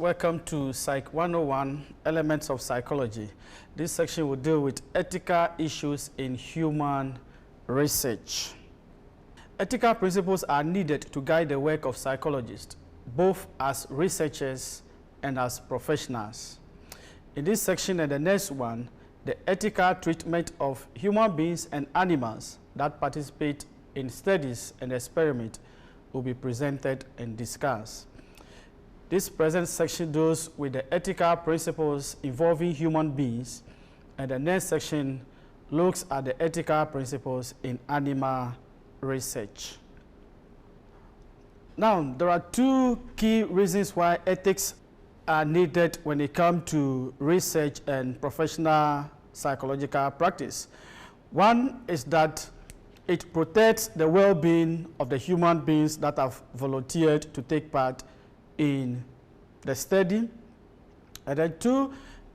welcome to Psych 101, Elements of Psychology. This section will deal with ethical issues in human research. Ethical principles are needed to guide the work of psychologists, both as researchers and as professionals. In this section and the next one, the ethical treatment of human beings and animals that participate in studies and experiments will be presented and discussed. This present section deals with the ethical principles involving human beings, and the next section looks at the ethical principles in animal research. Now, there are two key reasons why ethics are needed when it comes to research and professional psychological practice. One is that it protects the well-being of the human beings that have volunteered to take part in the study. And then two,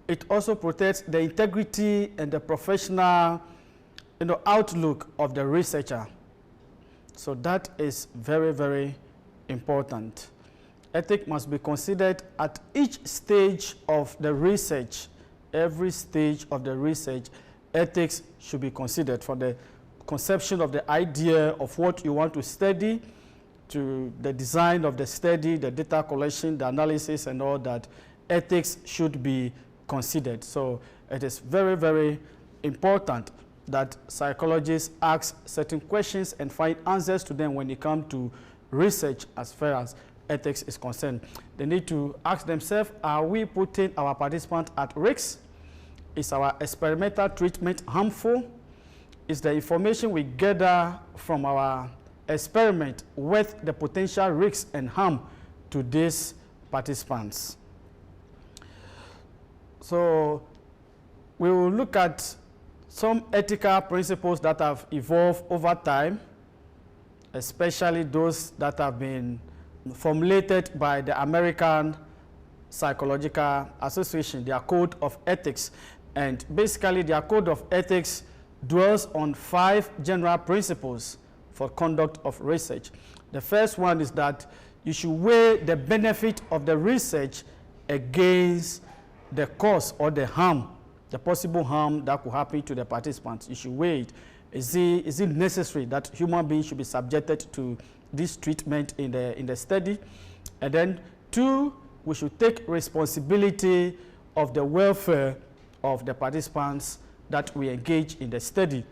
it also protects the integrity and the professional outlook of the researcher. So that is very, very important. Ethics must be considered at each stage of the research. Every stage of the research, ethics should be considered, from the conception of the idea of what you want to study to the design of the study, the data collection, the analysis, and all that. Ethics should be considered. So it is very, very important that psychologists ask certain questions and find answers to them when it comes to research as far as ethics is concerned. They need to ask themselves, are we putting our participants at risk? Is our experimental treatment harmful? Is the information we gather from our experiment worth the potential risks and harm to these participants? So we will look at some ethical principles that have evolved over time, especially those that have been formulated by the American Psychological Association, their Code of Ethics. And basically, their Code of Ethics dwells on 5 general principles for conduct of research. The first one is that you should weigh the benefit of the research against the cost or the harm, the possible harm that could happen to the participants. You should weigh it. Is it necessary that human beings should be subjected to this treatment in the study? And then 2, we should take responsibility of the welfare of the participants that we engage in the study.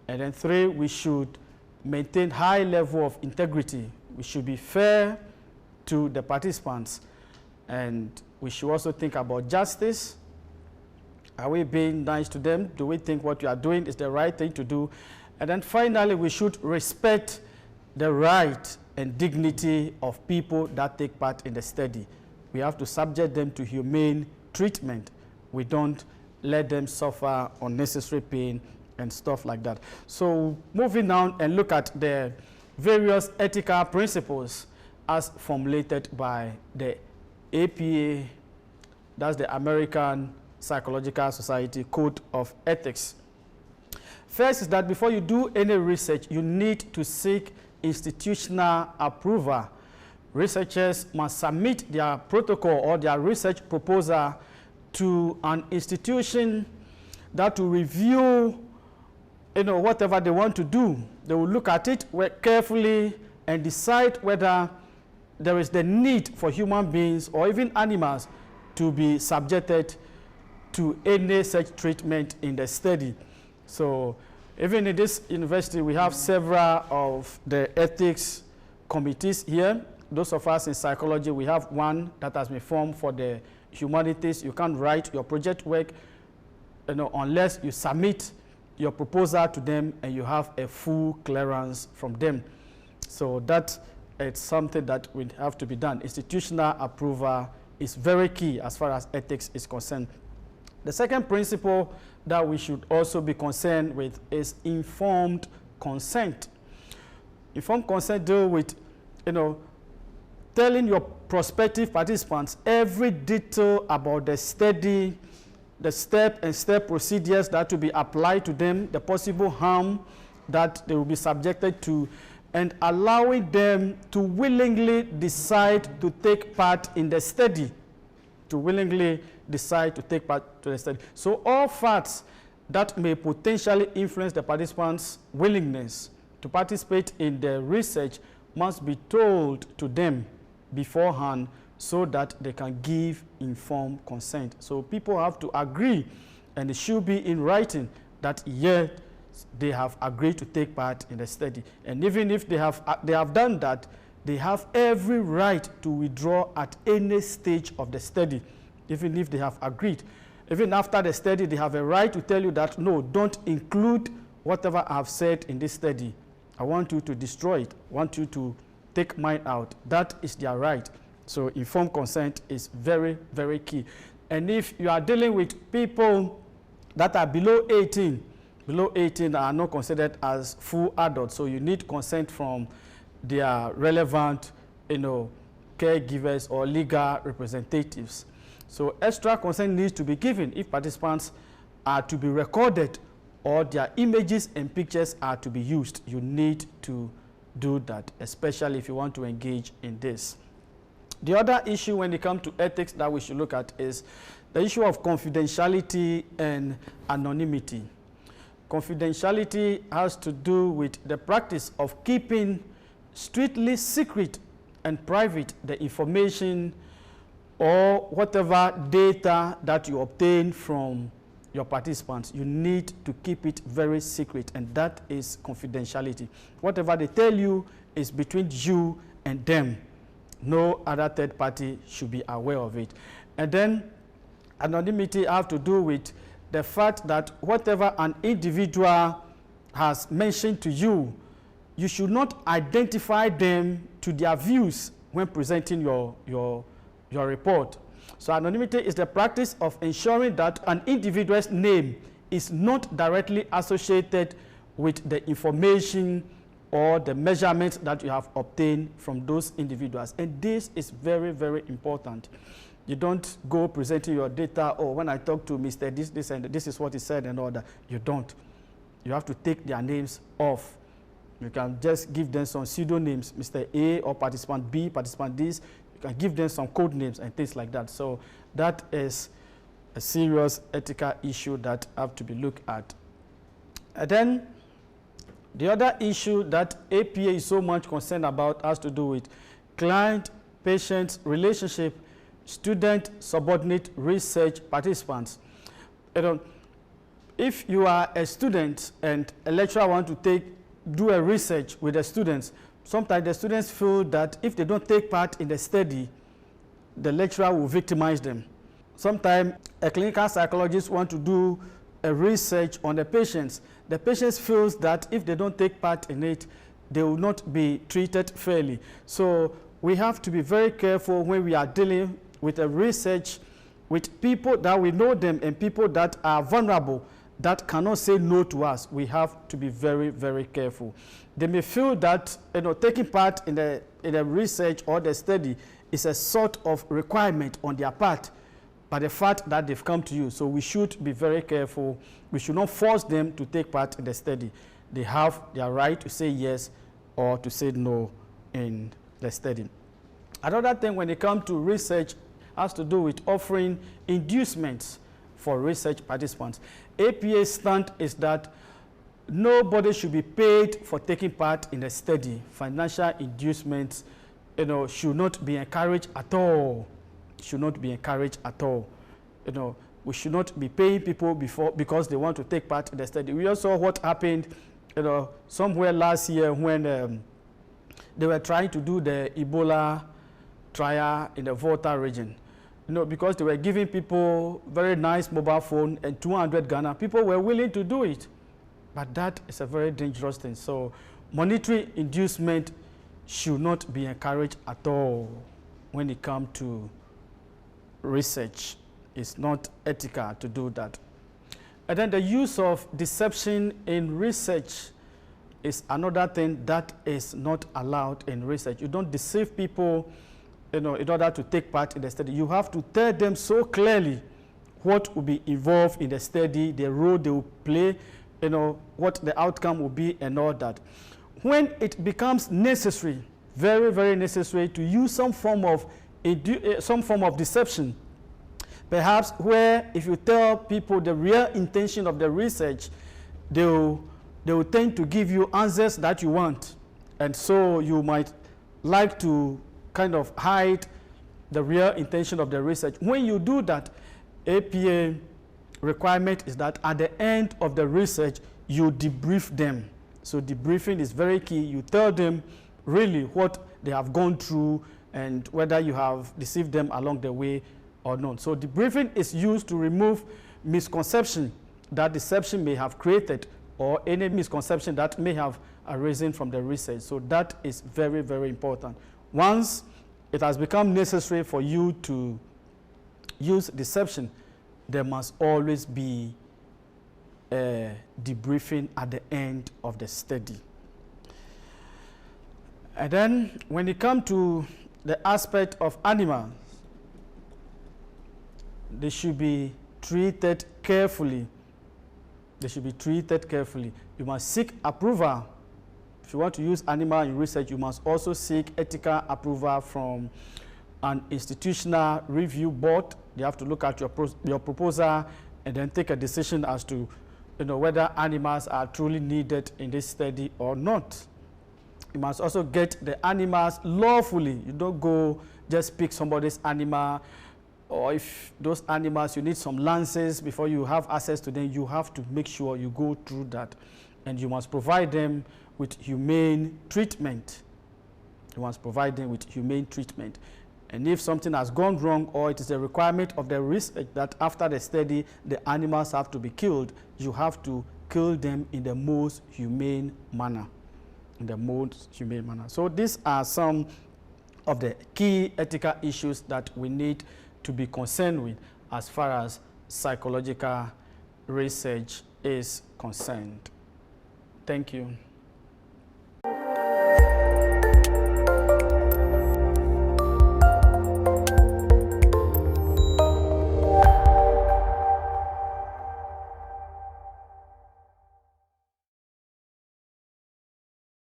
And then 3, we should maintain high level of integrity. We should be fair to the participants. And we should also think about justice. Are we being nice to them? Do we think what we are doing is the right thing to do? And then finally, we should respect the right and dignity of people that take part in the study. We have to subject them to humane treatment. We don't let them suffer unnecessary pain and stuff like that. So moving on and look at the various ethical principles as formulated by the APA, that's the American Psychological Society Code of Ethics. First is that before you do any research, you need to seek institutional approval. Researchers must submit their protocol or their research proposal to an institution that will review whatever they want to do. They will look at it carefully and decide whether there is the need for human beings or even animals to be subjected to any such treatment in the study. So even in this university, we have several of the ethics committees here. Those of us in psychology, we have one that has been formed for the humanities. You can't write your project work unless you submit your proposal to them and you have a full clearance from them. So that it's something that will have to be done. Institutional approval is very key as far as ethics is concerned. The second principle that we should also be concerned with is informed consent. Informed consent deals with, telling your prospective participants every detail about the study, the step procedures that will be applied to them, the possible harm that they will be subjected to, and allowing them to willingly decide to take part in the study. to willingly decide to take part to the study. So all facts that may potentially influence the participants' willingness to participate in the research must be told to them beforehand so that they can give informed consent. So people have to agree, and it should be in writing that yes, they have agreed to take part in the study. And even if they have done that, they have every right to withdraw at any stage of the study, even if they have agreed. Even after the study, they have a right to tell you that, no, don't include whatever I have said in this study. I want you to destroy it. I want you to take mine out. That is their right. So informed consent is very, very key. And if you are dealing with people that are below 18 are not considered as full adults, so you need consent from their relevant, caregivers or legal representatives. So extra consent needs to be given if participants are to be recorded or their images and pictures are to be used. You need to do that, especially if you want to engage in this. The other issue when it comes to ethics that we should look at is the issue of confidentiality and anonymity. Confidentiality has to do with the practice of keeping strictly secret and private the information or whatever data that you obtain from your participants. You need to keep it very secret, and that is confidentiality. Whatever they tell you is between you and them. No other third party should be aware of it. And then anonymity has to do with the fact that whatever an individual has mentioned to you, you should not identify them to their views when presenting your report. So anonymity is the practice of ensuring that an individual's name is not directly associated with the information or the measurements that you have obtained from those individuals. And this is very, very important. You don't go presenting your data, or when I talk to Mr. This, and this is what he said and all that. You don't. You have to take their names off. You can just give them some pseudonyms, Mr. A or participant B, participant this. You can give them some code names and things like that. So that is a serious ethical issue that have to be looked at. And then the other issue that APA is so much concerned about has to do with client-patient relationship, student-subordinate research participants. If you are a student and a lecturer wants to do a research with the students, sometimes the students feel that if they don't take part in the study, the lecturer will victimize them. Sometimes a clinical psychologist wants to do a research on the patients. The patients feel that if they don't take part in it, they will not be treated fairly. So we have to be very careful when we are dealing with a research with people that we know them and people that are vulnerable, that cannot say no to us. We have to be very, very careful. They may feel that taking part in the research or the study is a sort of requirement on their part, but the fact that they've come to you. So we should be very careful. We should not force them to take part in the study. They have their right to say yes or to say no in the study. Another thing when it comes to research has to do with offering inducements for research participants. APA's stand is that nobody should be paid for taking part in the study. Financial inducements, should not be encouraged at all. Should not be encouraged at all. We should not be paying people because they want to take part in the study. We also saw what happened, somewhere last year when they were trying to do the Ebola trial in the Volta region. Because they were giving people very nice mobile phone and 200 Ghana, people were willing to do it. But that is a very dangerous thing. So monetary inducement should not be encouraged at all when it comes to research. It's not ethical to do that. And then the use of deception in research is another thing that is not allowed in research. You don't deceive people in order to take part in the study. You have to tell them so clearly what will be involved in the study, the role they will play, what the outcome will be and all that. When it becomes necessary, very, very necessary to use some form of deception Perhaps where if you tell people the real intention of the research, they will tend to give you answers that you want. And so you might like to kind of hide the real intention of the research. When you do that, APA requirement is that at the end of the research, you debrief them. So debriefing is very key. You tell them really what they have gone through and whether you have deceived them along the way or not. So debriefing is used to remove misconception that deception may have created or any misconception that may have arisen from the research. So that is very, very important. Once it has become necessary for you to use deception, there must always be a debriefing at the end of the study. And then when it comes to the aspect of animals, they should be treated carefully. They should be treated carefully. You must seek approval. If you want to use animal in research, you must also seek ethical approval from an institutional review board. They have to look at your proposal and then take a decision as to whether animals are truly needed in this study or not. You must also get the animals lawfully. You don't go just pick somebody's animal, or if those animals, you need some lances before you have access to them, you have to make sure you go through that. And you must provide them with humane treatment. You must provide them with humane treatment. And if something has gone wrong, or it is a requirement of the research that after the study, the animals have to be killed, you have to kill them in the most humane manner. In the most humane manner. So these are some of the key ethical issues that we need to be concerned with as far as psychological research is concerned. Thank you.